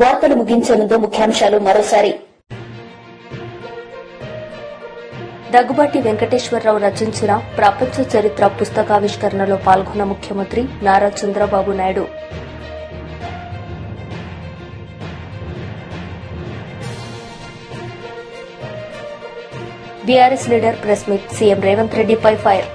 వార్తలు ముగించే ముందు ముఖ్యాంశాలు మరోసారి. దగ్గుబాటి వెంకటేశ్వరరావు రచించిన ప్రపంచ చరిత్ర పుస్తకావిష్కరణలో పాల్గొన్న ముఖ్యమంత్రి Nara Chandrababu Naidu. BRS leader press meet, CM Revanth రెడ్డిపై ఫైర్.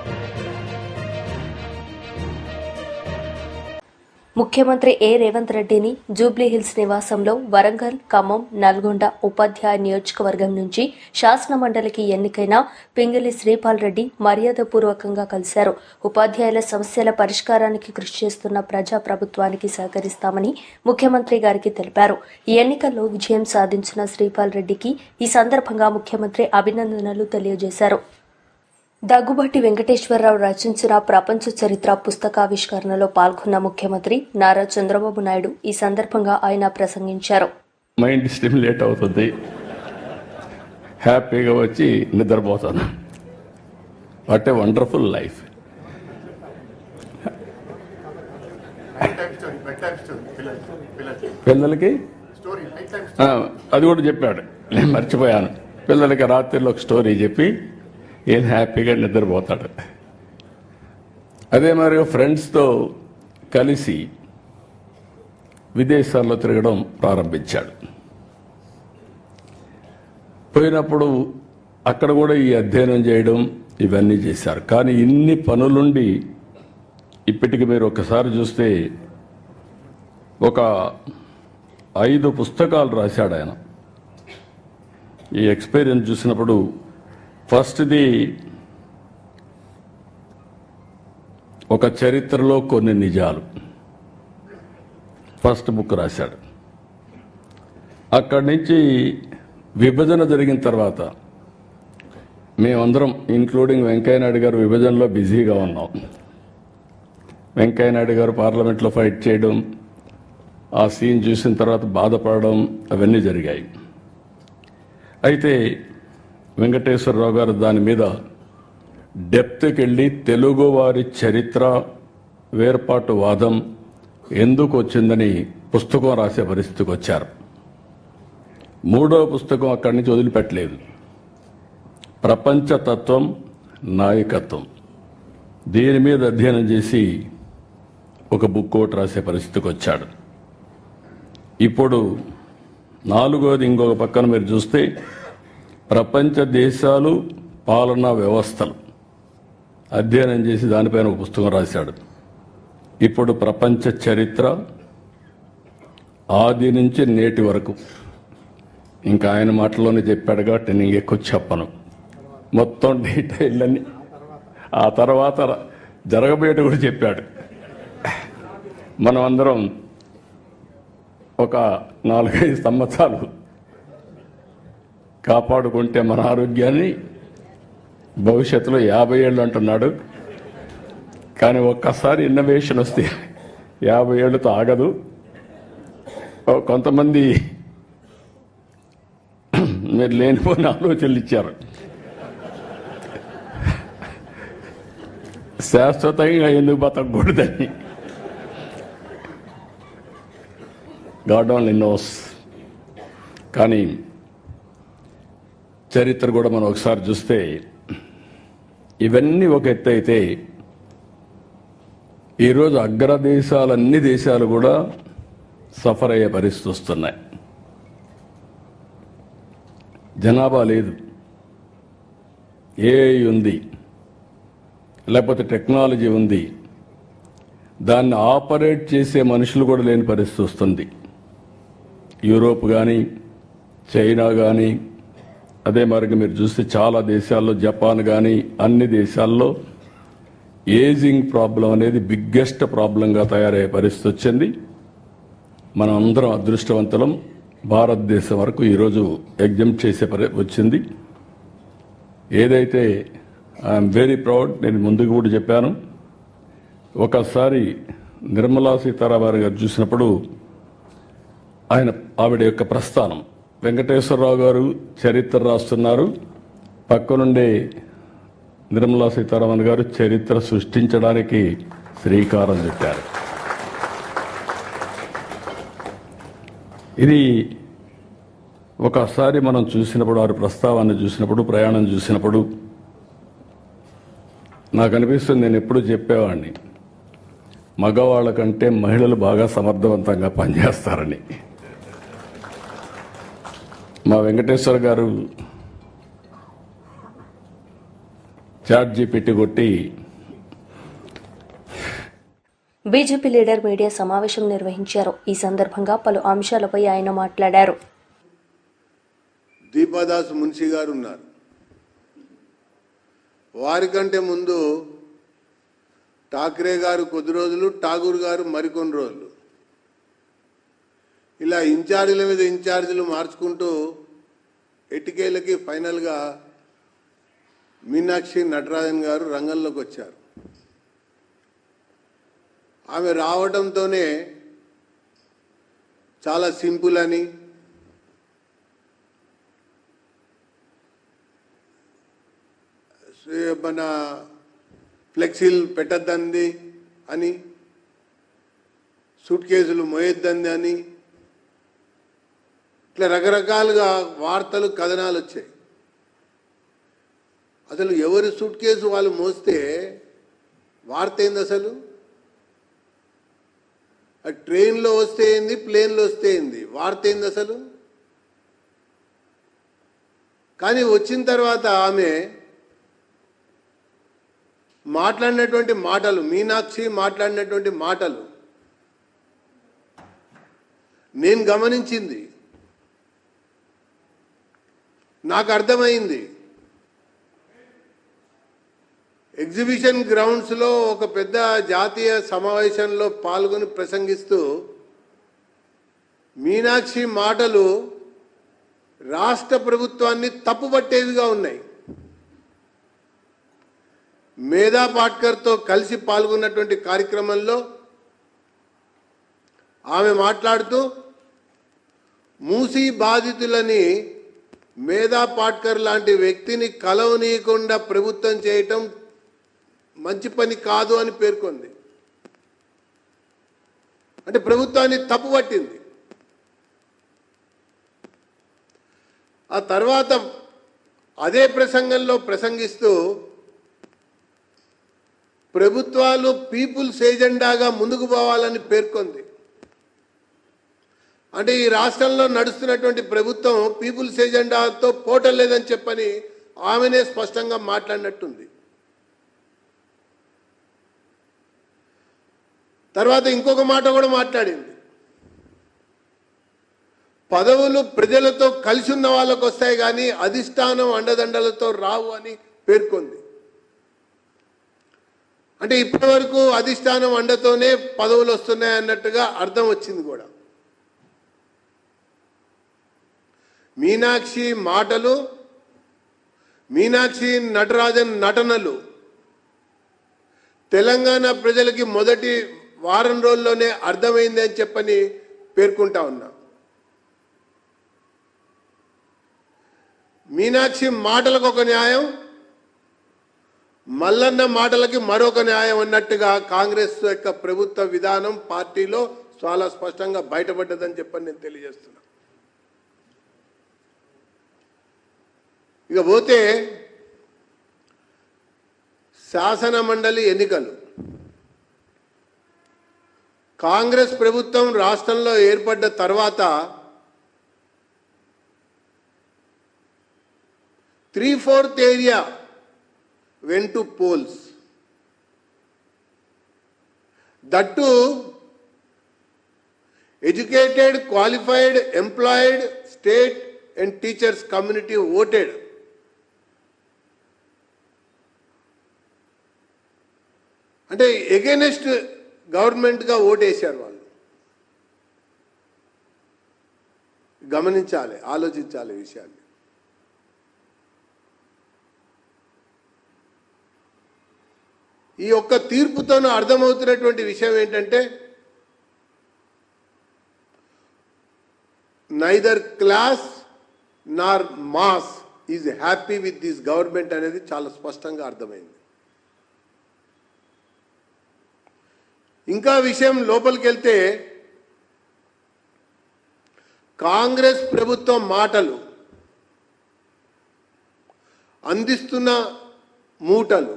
ముఖ్యమంత్రి రేవంత్ రెడ్డిని జూబ్లీహిల్స్ నివాసంలో వరంగల్, ఖమ్మం, నల్గొండ ఉపాధ్యాయ నియోజకవర్గం నుంచి శాసన మండలికి ఎన్నికైన పింగళి శ్రీపాల్ రెడ్డి మర్యాదపూర్వకంగా కలిశారు. ఉపాధ్యాయుల సమస్యల పరిష్కారానికి కృషి చేస్తున్న ప్రజాప్రభుత్వానికి సహకరిస్తామని ముఖ్యమంత్రి గారికి తెలిపారు. ఈ ఎన్నికల్లో విజయం సాధించిన శ్రీపాల్ రెడ్డికి ఈ సందర్భంగా ముఖ్యమంత్రి అభినందనలు తెలియజేశారు. దగ్గుబాటి వెంకటేశ్వరరావు రచించిన ప్రపంచ చరిత్ర పుస్తకావిష్కరణలో పాల్గొన్న ముఖ్యమంత్రి నారా చంద్రబాబు నాయుడు. ఈ సందర్భంగా ఆయన ప్రసంగించారు. మైండ్ స్టిమ్యులేట్ అవుతుంది, హ్యాపీగా వచ్చి నిద్రపోతాను. What a wonderful life. పిల్లలకి అది కూడా చెప్పాడు, నేను మర్చిపోయాను. పిల్లలకి రాత్రిలో ఒక స్టోరీ చెప్పి ఏం హ్యాపీగా నిద్రపోతాడు. అదే మరి ఫ్రెండ్స్తో కలిసి విదేశాల్లో తిరగడం ప్రారంభించాడు. పోయినప్పుడు అక్కడ కూడా ఈ అధ్యయనం చేయడం ఇవన్నీ చేశారు. కానీ ఇన్ని పనులుండి ఇప్పటికి మీరు ఒకసారి చూస్తే ఒక 5 పుస్తకాలు రాశాడు ఆయన. ఈ ఎక్స్పీరియన్స్ చూసినప్పుడు ఫస్ట్ది ఒక చరిత్రలో కొన్ని నిజాలు, ఫస్ట్ బుక్ రాశాడు. అక్కడి నుంచి విభజన జరిగిన తర్వాత మేమందరం ఇంక్లూడింగ్ వెంకయ్యనాయుడు గారు విభజనలో బిజీగా ఉన్నాం. వెంకయ్యనాయుడు గారు పార్లమెంట్లో ఫైట్ చేయడం, ఆ సీన్ చూసిన తర్వాత బాధపడడం అవన్నీ జరిగాయి. అయితే వెంకటేశ్వరరావు గారు దాని మీద డెప్త్కి వెళ్ళి తెలుగువారి చరిత్ర వేర్పాటు వాదం ఎందుకు వచ్చిందని పుస్తకం రాసే పరిస్థితికి వచ్చారు. 3వ పుస్తకం అక్కడి నుంచి వదిలిపెట్టలేదు. ప్రపంచతత్వం, నాయకత్వం, దీని మీద అధ్యయనం చేసి ఒక బుక్ ఒకటి రాసే పరిస్థితికి వచ్చాడు. ఇప్పుడు 4వది ఇంకొక పక్కన మీరు చూస్తే ప్రపంచ దేశాలు, పాలనా వ్యవస్థలు అధ్యయనం చేసి దానిపైన ఒక పుస్తకం రాశాడు. ఇప్పుడు ప్రపంచ చరిత్ర ఆది నుంచి నేటి వరకు, ఇంకా ఆయన మాటల్లోనే చెప్పాడు కాబట్టి నేను ఎక్కువ చెప్పను, మొత్తం డీటెయిల్ అన్ని ఆ తర్వాత జరగబోయేట కూడా చెప్పాడు. మనం అందరం ఒక 4-5 సంవత్సరాలు కాపాడుకుంటే మన ఆరోగ్యాన్ని భవిష్యత్తులో 50 ఏళ్ళు అంటున్నాడు. కానీ ఒక్కసారి ఇన్నోవేషన్ వస్తే 50 ఏళ్ళతో ఆగదు. కొంతమంది మీరు లేనిపోయిన ఆలోచనలు ఇచ్చారు. శాశ్వతంగా ఎందుకు బతకూడదని. God only knows. కానీ చరిత్ర కూడా మనం ఒకసారి చూస్తే ఇవన్నీ ఒక ఎత్తు అయితే, ఈరోజు అగ్రదేశాలన్ని దేశాలు కూడా సఫర్ అయ్యే పరిస్థితి వస్తున్నాయి. జనాభా లేదు, ఏఐ ఉంది, లేకపోతే టెక్నాలజీ ఉంది, దాన్ని ఆపరేట్ చేసే మనుషులు కూడా లేని పరిస్థితి వస్తుంది. యూరోప్ కానీ, చైనా కానీ, అదే మరి మీరు చూస్తే చాలా దేశాల్లో, జపాన్ కానీ, అన్ని దేశాల్లో ఏజింగ్ ప్రాబ్లం అనేది బిగ్గెస్ట్ ప్రాబ్లంగా తయారయ్యే పరిస్థితి వచ్చింది. మనం అందరం అదృష్టవంతులం. భారతదేశం వరకు ఈరోజు ఎగ్జామ్ చేసే వచ్చింది. ఏదైతే ఐఎమ్ వెరీ ప్రౌడ్, నేను ముందుకు కూడా చెప్పాను. ఒకసారి నిర్మలా సీతారామన్ గారు చూసినప్పుడు ఆవిడ యొక్క ప్రస్థానం, వెంకటేశ్వరరావు గారు చరిత్ర రాస్తున్నారు, పక్కనుండే నిర్మలా సీతారామన్ గారు చరిత్ర సృష్టించడానికి శ్రీకారం చుట్టారు. ఇది ఒకసారి మనం చూసినప్పుడు, వారి ప్రస్తావాన్ని చూసినప్పుడు, ప్రయాణం చూసినప్పుడు నాకు అనిపిస్తుంది, నేను ఎప్పుడూ చెప్పేవాడిని, మగవాళ్ళ కంటే మహిళలు బాగా సమర్థవంతంగా పనిచేస్తారని. మా వెంకటేశ్వర గారు చాట్ జీపీటీ కొట్టి బీజేపీ లీడర్ మీడియా సమావేశం నిర్వహించారు. ఈ సందర్భంగా పలు అంశాలపై ఆయన మాట్లాడారు. దీపాదాస్ మున్షి గారు ఉన్నారు. వారికంటే ముందు ఠాక్రే గారు కొద్ది రోజులు, ఠాగూర్ గారు మరికొన్ని రోజులు, ఇలా ఇన్ఛార్జీల మీద ఇన్ఛార్జీలు మార్చుకుంటూ ఎట్టికేలకి ఫైనల్గా మీనాక్షి నటరాజన్ గారు రంగంలోకి వచ్చారు. ఆమె రావడంతోనే చాలా సింపుల్ అని, మన ఫ్లెక్సీలు పెట్టద్దంది అని, సూట్ కేసులు మోయొద్దంది అని, ఇట్లా రకరకాలుగా వార్తలు, కథనాలు వచ్చాయి. అసలు ఎవరి సూట్ కేసు వాళ్ళు మోస్తే వార్త ఏంది? అసలు అది ట్రైన్లో వస్తే ఏంది, ప్లేన్లో వస్తే ఏంది, వార్త ఏంది అసలు? కానీ వచ్చిన తర్వాత ఆమె మాట్లాడినటువంటి మాటలు, మీనాక్షి మాట్లాడినటువంటి మాటలు నేను గమనించింది, నాకు అర్థమైంది. ఎగ్జిబిషన్ గ్రౌండ్స్లో ఒక పెద్ద జాతీయ సమావేశంలో పాల్గొని ప్రసంగిస్తూ మీనాక్షి మాటలు రాష్ట్ర ప్రభుత్వాన్ని తప్పుపట్టేవిగా ఉన్నాయి. మేధా పాట్కర్తో కలిసి పాల్గొన్నటువంటి కార్యక్రమంలో ఆమె మాట్లాడుతూ మూసీ బాధితులని మేధా పాట్కర్ లాంటి వ్యక్తిని కలవనీయకుండా ప్రభుత్వం చేయటం మంచి పని కాదు అని పేర్కొంది. అంటే ప్రభుత్వాన్ని తప్పుపట్టింది. ఆ తర్వాత అదే ప్రసంగంలో ప్రసంగిస్తూ ప్రభుత్వాలు పీపుల్స్ ఏజెండాగా ముందుకు పోవాలని పేర్కొంది. అంటే ఈ రాష్ట్రంలో నడుస్తున్నటువంటి ప్రభుత్వం పీపుల్స్ ఏజెండాతో పోవటం లేదని చెప్పని ఆమెనే స్పష్టంగా మాట్లాడినట్టుంది. తర్వాత ఇంకొక మాట కూడా మాట్లాడింది, పదవులు ప్రజలతో కలిసి ఉన్న వాళ్ళకు వస్తాయి కానీ అధిష్టానం అండదండలతో రావు అని పేర్కొంది. అంటే ఇప్పటి వరకు అధిష్టానం అండతోనే పదవులు వస్తున్నాయి అన్నట్టుగా అర్థం వచ్చింది కూడా. మీనాక్షి మాటలు, మీనాక్షి నటరాజన్ నటనలు తెలంగాణ ప్రజలకి మొదటి వారం రోజుల్లోనే అర్థమైంది అని చెప్పని పేర్కొంటా ఉన్నా. మీనాక్షి మాటలకు ఒక న్యాయం, మల్లన్న మాటలకి మరొక న్యాయం అన్నట్టుగా కాంగ్రెస్ యొక్క ప్రభుత్వ విధానం పార్టీలో చాలా స్పష్టంగా బయటపడ్డదని చెప్పని నేను తెలియజేస్తున్నా. ఇక పోతే శాసన మండలి ఎన్నికలు. కాంగ్రెస్ ప్రభుత్వం రాష్ట్రంలో ఏర్పడ్డ తర్వాత 3/4 area went to polls. That too, educated, qualified, employed, state and teachers community voted. అంటే ఎగెనిస్ట్ గవర్నమెంట్గా ఓటేశారు వాళ్ళు. గమనించాలి, ఆలోచించాలి విషయాన్ని. ఈ యొక్క తీర్పుతోనూ అర్థమవుతున్నటువంటి విషయం ఏంటంటే neither class Nar mass is happy with this government అనేది చాలా స్పష్టంగా అర్థమైంది. ఇంకా విషయం లోపలికి వెళ్తే కాంగ్రెస్ ప్రభుత్వం మాటలు, అందిస్తున్న మూటలు,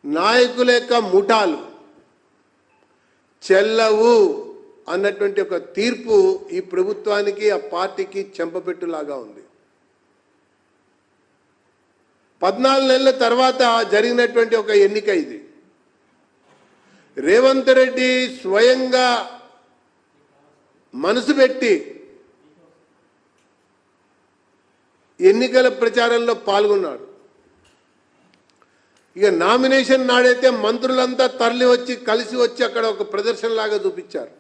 నాయకుల యొక్క ముఠాలు చెల్లవు అన్నటువంటి ఒక తీర్పు ఈ ప్రభుత్వానికి, ఆ పార్టీకి చెంపపెట్టులాగా ఉంది. 14 నెలల తర్వాత జరిగినటువంటి ఒక ఎన్నిక ఇది. రేవంత్ రెడ్డి స్వయంగా మనసు పెట్టి ఎన్నికల ప్రచారంలో పాల్గొన్నాడు. ఇక నామినేషన్ నాడైతే మంత్రులంతా తరలి వచ్చి కలిసి వచ్చి అక్కడ ఒక ప్రదర్శనలాగా చూపించారు.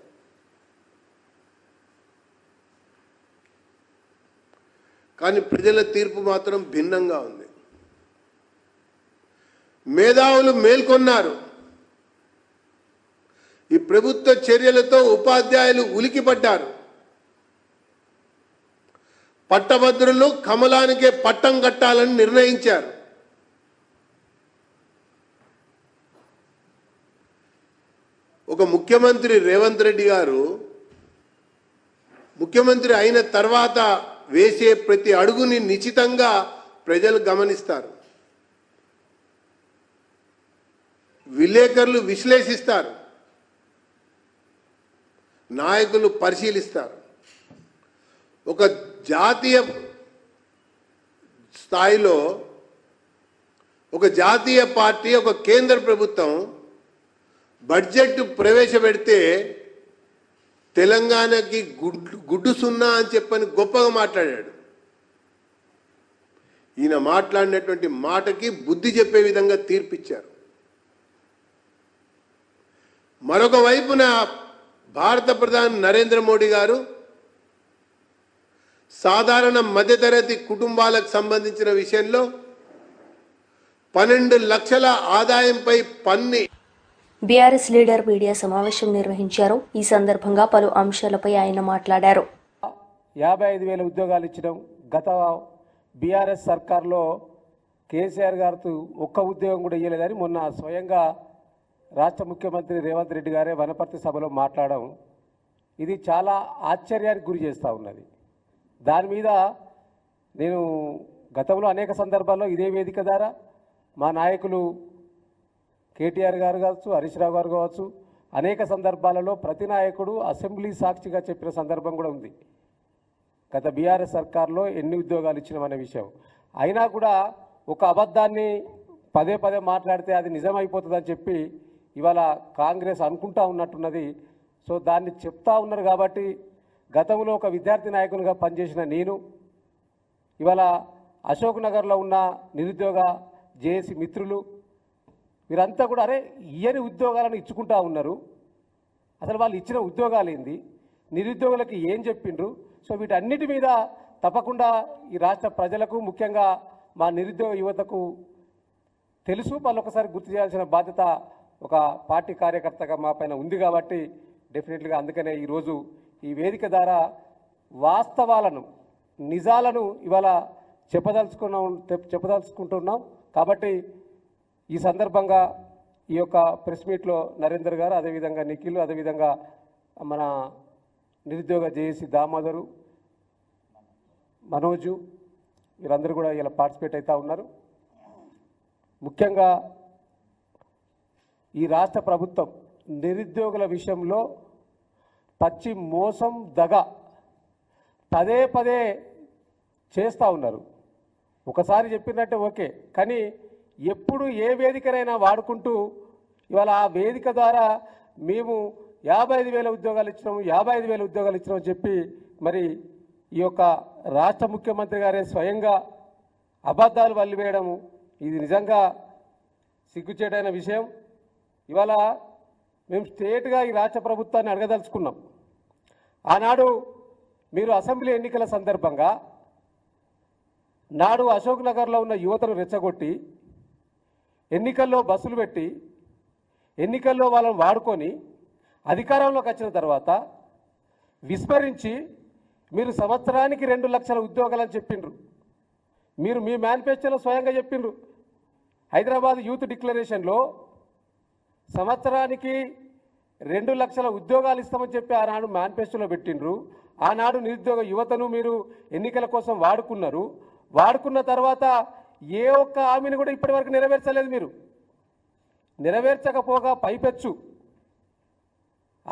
కానీ ప్రజల తీర్పు మాత్రం భిన్నంగా ఉంది. మేధావులు మేల్కొన్నారు. ఈ ప్రభుత్వ చర్యలతో ఉపాధ్యాయులు ఉలికిపడ్డారు. పట్టభద్రులు కమలానికే పట్టం కట్టాలని నిర్ణయించారు. ఒక ముఖ్యమంత్రి రేవంత్ రెడ్డి గారు ముఖ్యమంత్రి అయిన తర్వాత వేసే ప్రతి అడుగుని నిశితంగా ప్రజలు గమనిస్తారు, విలేకరులు విశ్లేషిస్తారు, నాయకులు పరిశీలిస్తారు. ఒక జాతీయ స్థాయిలో ఒక జాతీయ పార్టీ, ఒక కేంద్ర ప్రభుత్వం బడ్జెట్ ప్రవేశపెడితే తెలంగాణకి గుడ్డు సున్నా అని చెప్పని గొప్పగా మాట్లాడాడు. ఈయన మాట్లాడినటువంటి మాటకి బుద్ధి చెప్పే విధంగా తీర్పిచ్చారు. మరొక వైపున భారత ప్రధాని నరేంద్ర మోడీ గారు సాధారణ మధ్యతరగతి కుటుంబాలకు సంబంధించిన విషయంలో 12 లక్షల ఆదాయంపై పన్ను. బీఆర్ఎస్ లీడర్ మీడియా సమావేశం నిర్వహించారు. ఈ సందర్భంగా పలు అంశాలపై ఆయన మాట్లాడారు. 55,000 ఉద్యోగాలు ఇచ్చడం, గత బీఆర్ఎస్ సర్కార్లో కేసీఆర్ గారితో ఒక్క ఉద్యోగం కూడా ఇవ్వలేదని మొన్న స్వయంగా రాష్ట్ర ముఖ్యమంత్రి రేవంత్ రెడ్డి గారే వనపర్తి సభలో మాట్లాడడం, ఇది చాలా ఆశ్చర్యానికి గురి చేస్తూ ఉన్నది. దాని మీద నేను గతంలో అనేక సందర్భాల్లో ఇదే వేదిక ద్వారా మా నాయకులు కేటీఆర్ గారు కావచ్చు, హరీష్ రావు గారు కావచ్చు, అనేక సందర్భాలలో ప్రతి నాయకుడు అసెంబ్లీ సాక్షిగా చెప్పిన సందర్భం కూడా ఉంది. గత బీఆర్ఎస్ సర్కార్లో ఎన్ని ఉద్యోగాలు ఇచ్చినామనే విషయం. అయినా కూడా ఒక అబద్ధాన్ని పదే పదే మాట్లాడితే అది నిజమైపోతుందని చెప్పి ఇవాళ కాంగ్రెస్ అనుకుంటా ఉన్నట్టున్నది. సో దాన్ని చెప్తా ఉన్నారు కాబట్టి గతంలో ఒక విద్యార్థి నాయకునిగా పనిచేసిన నేను ఇవాళ అశోక్ నగర్లో ఉన్న నిరుద్యోగ జేఏసీ మిత్రులు వీరంతా కూడా అరే ఇయని ఉద్యోగాలను ఇచ్చుకుంటా ఉన్నారు, అసలు వాళ్ళు ఇచ్చిన ఉద్యోగాలు ఏంది, నిరుద్యోగులకి ఏం చెప్పిండ్రు. సో వీటన్నిటి మీద తప్పకుండా ఈ రాష్ట్ర ప్రజలకు, ముఖ్యంగా మా నిరుద్యోగ యువతకు తెలుసు. మళ్ళొకసారి గుర్తు చేయాల్సిన బాధ్యత ఒక పార్టీ కార్యకర్తగా మా పైన ఉంది కాబట్టి డెఫినెట్లీగా అందుకనే ఈరోజు ఈ వేదిక ద్వారా వాస్తవాలను, నిజాలను ఇవాళ చెప్పదలుచుకుంటున్నాం. కాబట్టి ఈ సందర్భంగా ఈ యొక్క ప్రెస్ మీట్లో నరేందర్ గారు, అదేవిధంగా నిఖిల్, అదేవిధంగా మన నిరుద్యోగ జేఏసీ దామోదరు, మనోజు, వీరందరూ కూడా ఇలా పార్టిసిపేట్ అవుతూ ఉన్నారు. ముఖ్యంగా ఈ రాష్ట్ర ప్రభుత్వం నిరుద్యోగుల విషయంలో పచ్చి మోసం, దగ పదే పదే చేస్తూ ఉన్నారు. ఒకసారి చెప్పినట్టే ఓకే, కానీ ఎప్పుడు ఏ వేదికనైనా వాడుకుంటూ ఇవాళ ఆ వేదిక ద్వారా మేము 55,000 ఉద్యోగాలు ఇచ్చినాము, 55,000 ఉద్యోగాలు ఇచ్చినామని చెప్పి మరి ఈ యొక్క రాష్ట్ర ముఖ్యమంత్రి గారే స్వయంగా అబద్ధాలు వల్లివేయడము, ఇది నిజంగా సిగ్గుచేటైన విషయం. ఇవాళ మేము స్టేట్గా ఈ రాష్ట్ర ప్రభుత్వాన్ని అడగదలుచుకున్నాం. ఆనాడు మీరు అసెంబ్లీ ఎన్నికల సందర్భంగా నాడు అశోక్ నగర్లో ఉన్న యువతను రెచ్చగొట్టి ఎన్నికల్లో బస్సులు పెట్టి ఎన్నికల్లో వాళ్ళని వాడుకొని అధికారంలోకి వచ్చిన తర్వాత విస్మరించి మీరు సంవత్సరానికి 2 లక్షల ఉద్యోగాలని చెప్పిండ్రు. మీరు మీ మేనిఫెస్టోలో స్వయంగా చెప్పిండ్రు. హైదరాబాద్ యూత్ డిక్లరేషన్లో సంవత్సరానికి 2 లక్షల ఉద్యోగాలు ఇస్తామని చెప్పి ఆనాడు మేనిఫెస్టోలో పెట్టిండ్రు. ఆనాడు నిరుద్యోగ యువతను మీరు ఎన్నికల కోసం వాడుకున్నారు. వాడుకున్న తర్వాత ఏ ఒక్క హామీని కూడా ఇప్పటివరకు నెరవేర్చలేదు. మీరు నెరవేర్చకపోగా పైపెచ్చు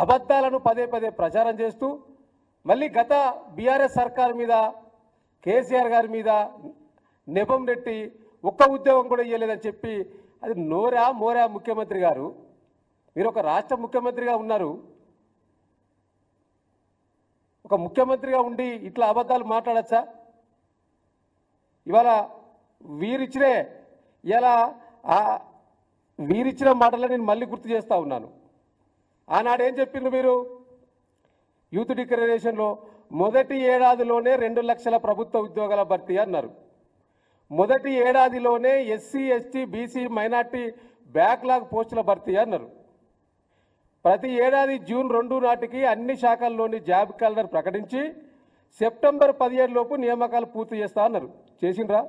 అబద్ధాలను పదే పదే ప్రచారం చేస్తూ మళ్ళీ గత బీఆర్ఎస్ సర్కార్ మీద కేసీఆర్ గారి మీద నెపం నెట్టి ఒక్క ఉద్యోగం కూడా ఇవ్వలేదని చెప్పి అది మోరా ముఖ్యమంత్రి గారు. మీరు ఒక రాష్ట్ర ముఖ్యమంత్రిగా ఉన్నారు. ఒక ముఖ్యమంత్రిగా ఉండి ఇట్లా అబద్ధాలు మాట్లాడచ్చా? ఇవాళ వీరిచ్చిన మాటలు నేను మళ్ళీ గుర్తు చేస్తూ ఉన్నాను. ఆనాడు ఏం చెప్పిండ్రు మీరు యూత్ డిక్లరేషన్లో? మొదటి ఏడాదిలోనే 2 లక్షల ప్రభుత్వ ఉద్యోగాల భర్తీ అన్నారు. మొదటి ఏడాదిలోనే SC ST BC minority backlog పోస్టుల భర్తీ అన్నారు. ప్రతి ఏడాది జూన్ 2 నాటికి అన్ని శాఖల్లోని జాబ్ క్యాలెండర్ ప్రకటించి సెప్టెంబర్ 17 లోపు నియామకాలు పూర్తి చేస్తా అన్నారు. చేసిండ్రా?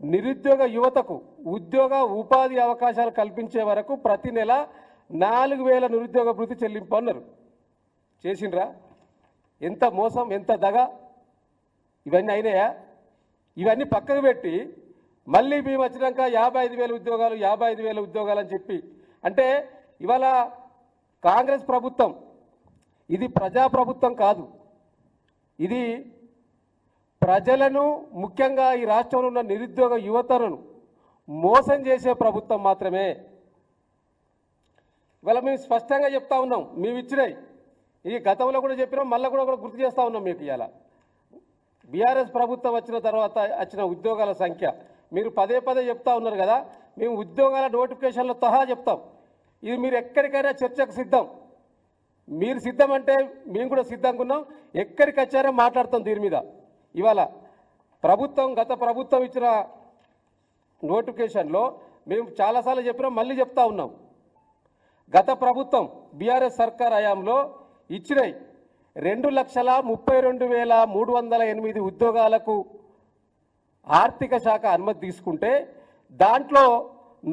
నిరుద్యోగ యువతకు ఉద్యోగ ఉపాధి అవకాశాలు కల్పించే వరకు ప్రతి నెల 4,000 నిరుద్యోగ భృతి చెల్లింపు అన్నారు. చేసిండ్రా? ఎంత మోసం, ఎంత దగ! ఇవన్నీ అయినాయా? ఇవన్నీ పక్కకు పెట్టి మళ్ళీ మేము వచ్చినాక 55,000 ఉద్యోగాలు అని చెప్పి, అంటే ఇవాళ కాంగ్రెస్ ప్రభుత్వం ఇది ప్రజాప్రభుత్వం కాదు. ఇది ప్రజలను, ముఖ్యంగా ఈ రాష్ట్రంలో ఉన్న నిరుద్యోగ యువతను మోసం చేసే ప్రభుత్వం మాత్రమే. ఇవాళ మేము స్పష్టంగా చెప్తా ఉన్నాం. మేము ఇచ్చినాయి ఈ గతంలో కూడా చెప్పినాం, మళ్ళీ కూడా గుర్తు చేస్తూ ఉన్నాం మీకు. ఇవాళ బీఆర్ఎస్ ప్రభుత్వం వచ్చిన తర్వాత వచ్చిన ఉద్యోగాల సంఖ్య మీరు పదే పదే చెప్తా ఉన్నారు కదా. మేము ఉద్యోగాల నోటిఫికేషన్లో సహా చెప్తాం. ఇది మీరు ఎక్కడికైనా చర్చకు సిద్ధం. మీరు సిద్ధం అంటే మేము కూడా సిద్ధంగా ఉన్నాం. ఎక్కడికి వచ్చారో మాట్లాడతాం దీని మీద. ఇవాళ గత ప్రభుత్వం ఇచ్చిన నోటిఫికేషన్లో మేము చాలాసార్లు చెప్పినాం, మళ్ళీ చెప్తా ఉన్నాం. గత ప్రభుత్వం బీఆర్ఎస్ సర్కార్ హయాంలో ఇచ్చినాయి 2,32,308 ఉద్యోగాలకు ఆర్థిక శాఖ అనుమతి తీసుకుంటే దాంట్లో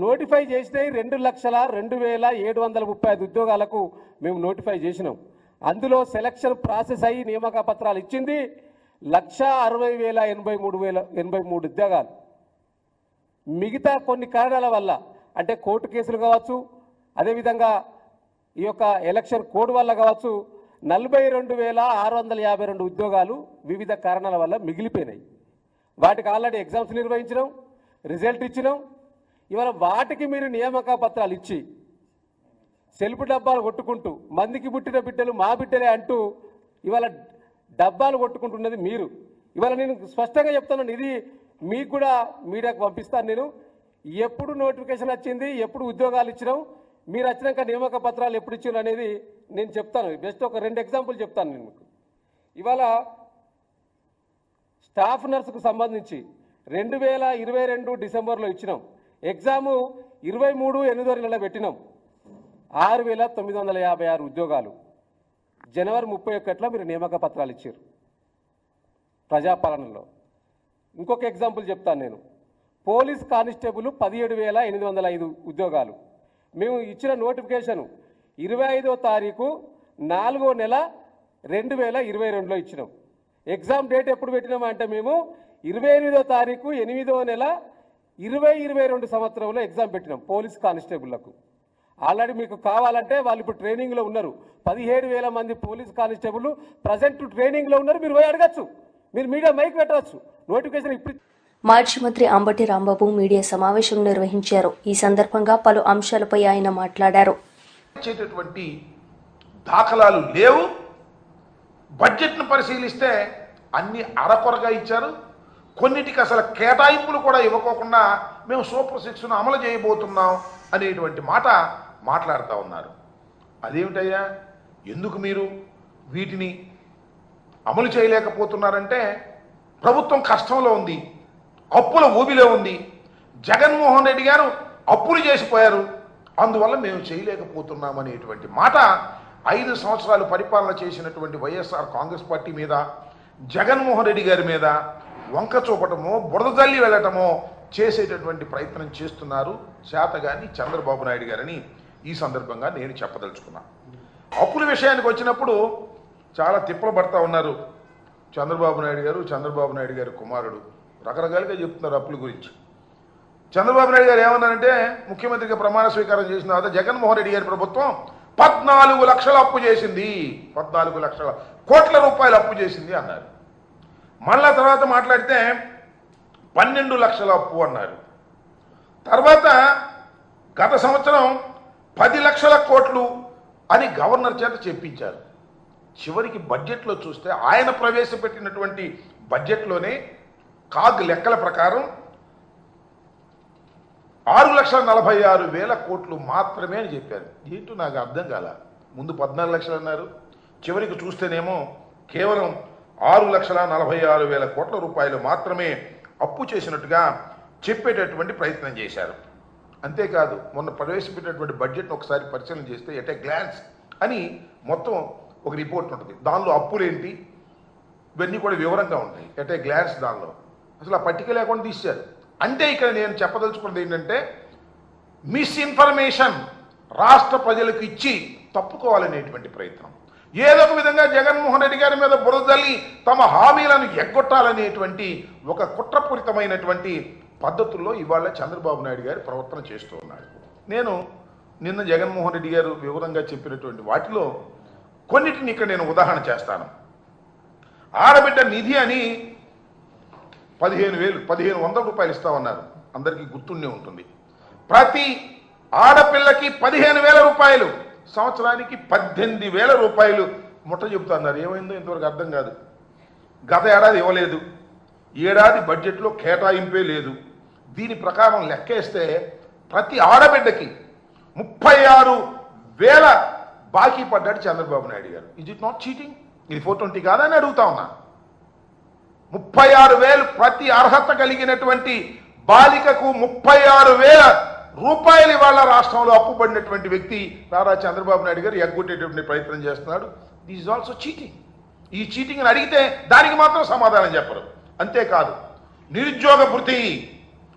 నోటిఫై చేసినాయి 2,02,735 ఉద్యోగాలకు మేము నోటిఫై చేసినాం. అందులో సెలక్షన్ ప్రాసెస్ అయ్యి నియామక పత్రాలు ఇచ్చింది 1,60,083 ఉద్యోగాలు. మిగతా కొన్ని కారణాల వల్ల, అంటే కోర్టు కేసులు కావచ్చు, అదేవిధంగా ఈ యొక్క ఎలక్షన్ కోడ్ వల్ల కావచ్చు, 42,652 ఉద్యోగాలు వివిధ కారణాల వల్ల మిగిలిపోయినాయి. వాటికి ఆల్రెడీ ఎగ్జామ్స్ నిర్వహించినాం, రిజల్ట్ ఇచ్చినాం. ఇవాళ వాటికి మీరు నియామక పత్రాలు ఇచ్చి సెల్ఫ్ డబ్బాలు కొట్టుకుంటూ మందికి పుట్టిన బిడ్డలు మా బిడ్డలే అంటూ ఇవాళ డబ్బాలు కొట్టుకుంటున్నది మీరు. ఇవాళ నేను స్పష్టంగా చెప్తున్నాను, ఇది మీకు కూడా మీడియాకు పంపిస్తాను. నేను ఎప్పుడు నోటిఫికేషన్ వచ్చింది, ఎప్పుడు ఉద్యోగాలు ఇచ్చినాం, మీరు వచ్చినాక నియామక పత్రాలు ఎప్పుడు ఇచ్చారు అనేది నేను చెప్తాను. బెస్ట్ ఒక 2 ఎగ్జాంపుల్ చెప్తాను నేను మీకు. ఇవాళ స్టాఫ్ నర్సుకు సంబంధించి 2022 డిసెంబర్లో ఇచ్చినాం. ఎగ్జాము 23/8 పెట్టినాం. 6,956 ఉద్యోగాలు. జనవరి 31 మీరు నియామక పత్రాలు ఇచ్చారు ప్రజాపాలనలో. ఇంకొక ఎగ్జాంపుల్ చెప్తాను నేను. పోలీస్ కానిస్టేబుల్ 17,805 ఉద్యోగాలు. మేము ఇచ్చిన నోటిఫికేషన్ 25వ తారీఖు 4వ నెల 2022లో ఇచ్చినాం. ఎగ్జామ్ డేట్ ఎప్పుడు పెట్టినామా అంటే మేము 28వ తారీఖు 8వ నెల 2022 సంవత్సరంలో ఎగ్జామ్ పెట్టినాం పోలీస్ కానిస్టేబుళ్లకు. ఆల్రెడీ మీకు కావాలంటే వాళ్ళు ఇప్పుడు ట్రైనింగ్లో ఉన్నారు. 17,000 మంది పోలీస్ కానిస్టేబుల్ ప్రజెంట్ ట్రైనింగ్లో ఉన్నారు. మీరు పోయి అడగచ్చు, మీరు మీడియా మైక్ పెట్టవచ్చు. నోటిఫికేషన్ ఇప్పుడు. మాజీ మంత్రి అంబటి రాంబాబు మీడియా సమావేశం నిర్వహించారు. ఈ సందర్భంగా పలు అంశాలపై ఆయన మాట్లాడారు. దాఖలాలు లేవు. బడ్జెట్ను పరిశీలిస్తే అన్ని అరకొరగా ఇచ్చారు. కొన్నిటికి అసలు కేటాయింపులు కూడా ఇవ్వకోకుండా మేము సూపర్ 6ను అమలు చేయబోతున్నాం అనేటువంటి మాట మాట్లాడుతూ ఉన్నారు. అదేమిటయ్యా, ఎందుకు మీరు వీటిని అమలు చేయలేకపోతున్నారంటే ప్రభుత్వం కష్టంలో ఉంది, అప్పుల ఊబిలో ఉంది. జగన్మోహన్ రెడ్డి గారు అప్పులు చేసిపోయారు, అందువల్ల మేము చేయలేకపోతున్నాం అనేటువంటి మాట 5 సంవత్సరాలు పరిపాలన చేసినటువంటి వైఎస్ఆర్ కాంగ్రెస్ పార్టీ మీద, జగన్మోహన్ రెడ్డి గారి మీద వంక చూపటమో బురద జల్లి వెళ్ళటమో చేసేటటువంటి ప్రయత్నం చేస్తున్నారు చేతగాని చంద్రబాబు నాయుడు గారని ఈ సందర్భంగా నేను చెప్పదలుచుకున్నా. అప్పుల విషయానికి వచ్చినప్పుడు చాలా తిప్పలు పడతా ఉన్నారు చంద్రబాబు నాయుడు గారు కుమారుడు రకరకాలుగా చెప్తున్నారు అప్పుల గురించి. చంద్రబాబు నాయుడు గారు ఏమన్నారంటే, ముఖ్యమంత్రిగా ప్రమాణ స్వీకారం చేసిన తర్వాత జగన్మోహన్ రెడ్డి గారి ప్రభుత్వం 14 లక్షల అప్పు చేసింది, 14 లక్షల కోట్ల రూపాయలు అప్పు చేసింది అన్నారు. మళ్ళా తర్వాత మాట్లాడితే 12 లక్షల అప్పు అన్నారు. తర్వాత గత సంవత్సరం 10 లక్షల కోట్లు అని గవర్నర్ చేత చెప్పించారు. చివరికి బడ్జెట్లో చూస్తే ఆయన ప్రవేశపెట్టినటువంటి బడ్జెట్లోనే కాగ్ లెక్కల ప్రకారం 6,46,000 కోట్లు మాత్రమే అని చెప్పారు. ఏంటో నాకు అర్థం కాల. ముందు 14 లక్షలు అన్నారు, చివరికి చూస్తేనేమో కేవలం 6,46,000 కోట్ల రూపాయలు మాత్రమే అప్పు చేసినట్టుగా చెప్పేటటువంటి ప్రయత్నం చేశారు. అంతేకాదు, మొన్న ప్రవేశపెట్టినటువంటి బడ్జెట్ను ఒకసారి పరిశీలన చేస్తే ఎట్ ఏ గ్లాన్స్ అని మొత్తం ఒక రిపోర్ట్ ఉంటుంది. దానిలో అప్పులేంటి ఇవన్నీ కూడా వివరంగా ఉంటాయి. ఎట్ ఏ గ్లాన్స్ దానిలో అసలు ఆ పట్టిక లేకుండా తీశారు. అంటే ఇక్కడ నేను చెప్పదలుచుకున్నది ఏంటంటే, మిస్ఇన్ఫర్మేషన్ రాష్ట్ర ప్రజలకు ఇచ్చి తప్పుకోవాలనేటువంటి ప్రయత్నం. ఏదో ఒక విధంగా జగన్మోహన్ రెడ్డి గారి మీద బురదల్లి తమ హామీలను ఎగ్గొట్టాలనేటువంటి ఒక కుట్రపూరితమైనటువంటి పద్ధతుల్లో ఇవాళ చంద్రబాబు నాయుడు గారి ప్రవర్తన చేస్తూ ఉన్నాడు. నేను నిన్న జగన్మోహన్ రెడ్డి గారు వివరంగా చెప్పినటువంటి వాటిలో కొన్నిటిని ఇక్కడ నేను ఉదాహరణ చేస్తాను. ఆడబిడ్డ నిధి అని 1,500 రూపాయలు ఇస్తామన్నారు. అందరికీ గుర్తుండే ఉంటుంది. ప్రతి ఆడపిల్లకి 15,000 రూపాయలు, సంవత్సరానికి 18,000 రూపాయలు ముట్ట చెబుతున్నారు. ఏమైందో ఇంతవరకు అర్థం కాదు. గత ఏడాది ఇవ్వలేదు, ఏడాది బడ్జెట్లో కేటాయింపే లేదు. దీని ప్రకారం లెక్కేస్తే ప్రతి ఆడబిడ్డకి 36,000 బాకీ పడ్డాడు చంద్రబాబు నాయుడు గారు. Is it not cheating? ఇది 420 కాదని అడుగుతా ఉన్నా. 36,000 ప్రతి అర్హత కలిగినటువంటి బాలికకు 36,000 రూపాయలు ఇవాళ రాష్ట్రంలో అప్పు పడినటువంటి వ్యక్తి నారా చంద్రబాబు నాయుడు గారు ఎగ్గొట్టేటువంటి ప్రయత్నం చేస్తున్నాడు. This is also cheating. ఈ చీటింగ్ అని అడిగితే దానికి మాత్రం సమాధానం చెప్పరు. అంతేకాదు, నిరుద్యోగ భృతి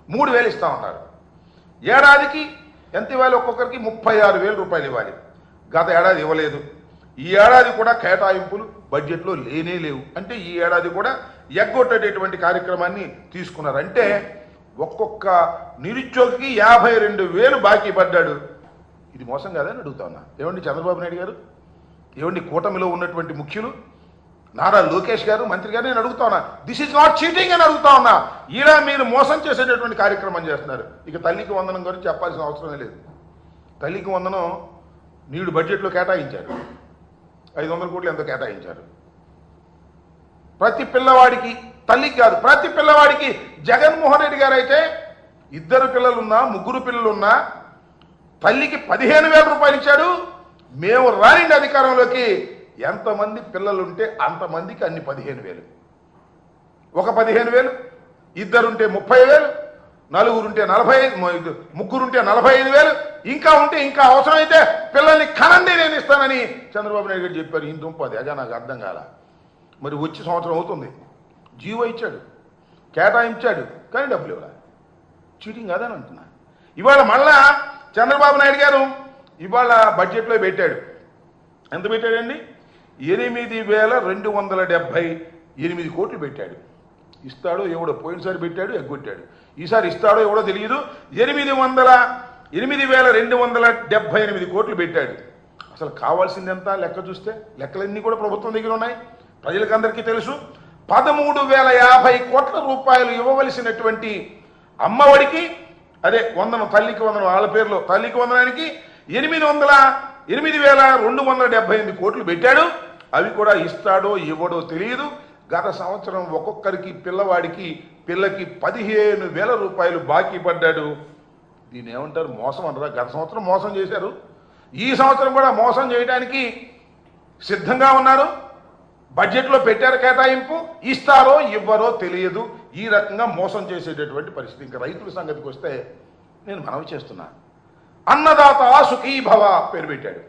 3,000 ఇస్తా ఉన్నారు. ఏడాదికి ఎంత ఇవ్వాలి? ఒక్కొక్కరికి 36,000 రూపాయలు ఇవ్వాలి. గత ఏడాది ఇవ్వలేదు. ఈ ఏడాది కూడా కేటాయింపులు బడ్జెట్లో లేనే లేవు. అంటే ఈ ఏడాది కూడా ఎగ్గొట్టేటటువంటి కార్యక్రమాన్ని తీసుకున్నారు. అంటే ఒక్కొక్క నిరుద్యోగికి 52,000 బాకీ పడ్డాడు. ఇది మోసం కాదని అడుగుతా ఉన్నా. ఏమండి చంద్రబాబు నాయుడు గారు, ఏమండి కూటమిలో ఉన్నటువంటి ముఖ్యులు నారా లోకేష్ గారు, మంత్రి గారు, నేను అడుగుతా ఉన్నా, దిస్ ఈజ్ నాట్ చీటింగ్ అని అడుగుతా ఉన్నా. ఇలా మీరు మోసం చేసేటటువంటి కార్యక్రమం చేస్తున్నారు. ఇక తల్లికి వందనం గురించి చెప్పాల్సిన అవసరమే లేదు. తల్లికి వందనం నీడు బడ్జెట్లో కేటాయించారు. 500 కోట్లు ఎంతో కేటాయించారు. ప్రతి పిల్లవాడికి, తల్లికి కాదు, ప్రతి పిల్లవాడికి జగన్మోహన్ రెడ్డి గారు అయితే 2 పిల్లలున్నా 3 పిల్లలున్నా తల్లికి 15,000 రూపాయలు ఇచ్చాడు. మేము రానిండి అధికారంలోకి, ఎంతమంది పిల్లలుంటే అంతమందికి అన్ని 15,000. ఒక 15,000, 2 ఉంటే 30,000, 4 ఉంటే 45, 3 ఉంటే 45,000, ఇంకా ఉంటే ఇంకా అవసరమైతే పిల్లల్ని కనండి నేను ఇస్తానని చంద్రబాబు నాయుడు గారు చెప్పారు. ఈయన దుంపది అగా నాకు అర్థం కాల. మరి వచ్చి సంవత్సరం అవుతుంది, జీవో ఇచ్చాడు, కేటాయించాడు, కానీ డబ్బులు ఇవ్వాలి. చీటింగ్ కాదని అంటున్నా. ఇవాళ మళ్ళా చంద్రబాబు నాయుడు గారు ఇవాళ బడ్జెట్లో పెట్టాడు. ఎంత పెట్టాడండి? 8,278 కోట్లు పెట్టాడు. ఇస్తాడో ఎవడో, పోయినసారి పెట్టాడు ఎగ్గొట్టాడు, ఈసారి ఇస్తాడో ఎవడో తెలియదు. 8,278 కోట్లు పెట్టాడు. అసలు కావాల్సింది ఎంత లెక్క చూస్తే? లెక్కలన్నీ కూడా ప్రభుత్వం దగ్గర ఉన్నాయి, ప్రజలకందరికీ తెలుసు. 13,050 కోట్ల రూపాయలు ఇవ్వవలసినటువంటి అమ్మఒడికి, అదే వందనం, తల్లికి వందనం, వాళ్ళ పేరులో తల్లికి వందనానికి 8,278 కోట్లు పెట్టాడు. అవి కూడా ఇస్తాడో ఇవ్వడో తెలియదు. గత సంవత్సరం ఒక్కొక్కరికి పిల్లకి 15,000 రూపాయలు బాకీ పడ్డాడు. దీన్ని ఏమంటారు? మోసం అంటారా? గత సంవత్సరం మోసం చేశారు, ఈ సంవత్సరం కూడా మోసం చేయడానికి సిద్ధంగా ఉన్నారు. బడ్జెట్లో పెట్టారు కేటాయింపు, ఇస్తారో ఇవ్వరో తెలియదు. ఈ రకంగా మోసం చేసేటటువంటి పరిస్థితి. ఇంకా రైతుల సంగతికి వస్తే నేను మనవి చేస్తున్నా, అన్నదాత సుఖీభవ పేరు పెట్టాడు.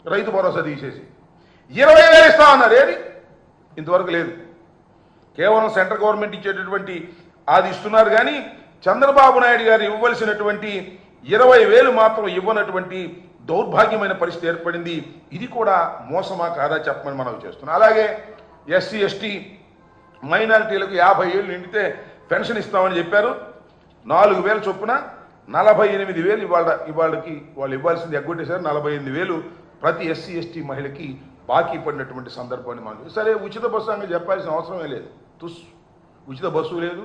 రైతు భరోసా తీసేసి 20,000 ఇస్తా ఉన్నారు. ఏది? ఇంతవరకు లేదు. కేవలం సెంట్రల్ గవర్నమెంట్ ఇచ్చేటటువంటి అది ఇస్తున్నారు, కానీ చంద్రబాబు నాయుడు గారు ఇవ్వవలసినటువంటి 20,000 మాత్రం ఇవ్వనటువంటి దౌర్భాగ్యమైన పరిస్థితి ఏర్పడింది. ఇది కూడా మోసమా కాదా చెప్పమని మనం చేస్తున్నాం. అలాగే ఎస్సీ ఎస్టీ మైనారిటీలకు 50 ఏళ్ళు నిండితే పెన్షన్ ఇస్తామని చెప్పారు. 4,000 చొప్పున 48,000 ఇవాళకి వాళ్ళు ఇవ్వాల్సింది ఎగ్గొట్టేశారు. 48,000 ప్రతి ఎస్సీ ఎస్టీ మహిళకి బాకీ పడినటువంటి సందర్భాన్ని మనం సరే ఉచిత బస్సు అని చెప్పాల్సిన అవసరమే లేదు. ఉచిత బస్సు లేదు,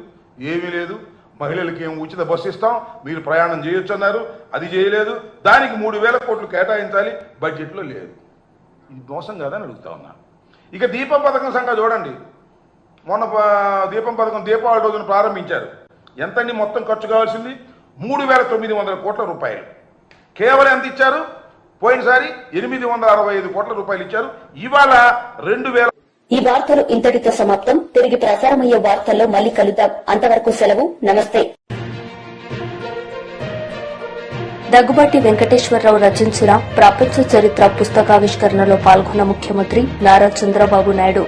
ఏమీ లేదు. మహిళలకి ఏం ఉచిత బస్సు ఇస్తాం, మీరు ప్రయాణం చేయొచ్చు అన్నారు, అది చేయలేదు. దానికి 3,000 కోట్లు కేటాయించాలి, బడ్జెట్లో లేదు. ఇది మోసం కాదని అడుగుతా ఉన్నాను. ఇక దీపం పథకం సంగతి చూడండి. మొన్న దీపం పథకం దీపావళి రోజున ప్రారంభించారు. ఎంతండి మొత్తం ఖర్చు కావాల్సింది? 3,900 కోట్ల రూపాయలు. కేవలం ఎంత ఇచ్చారు? పోయినసారి 865 కోట్ల రూపాయలు ఇచ్చారు. ఇవాళ 2,000. ఈ వార్తలు ఇంతటితో సమాప్తం. తిరిగి ప్రసారమయ్యే వార్తల్లో మళ్ళీ కలుద్దాం. అంతవరకు సెలవు. నమస్తే. దగ్గుబాటి వెంకటేశ్వరరావు రచించిన ప్రపంచ చరిత్ర పుస్తకావిష్కరణలో పాల్గొన్న ముఖ్యమంత్రి Nara Chandrababu Naidu.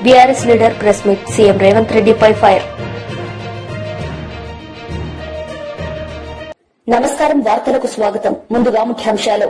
BRS leader press meet, CM Revanth రెడ్డిపై ఫైర్. నమస్కారం. వార్తలకు స్వాగతం. ముందుగా ముఖ్యాంశాలు.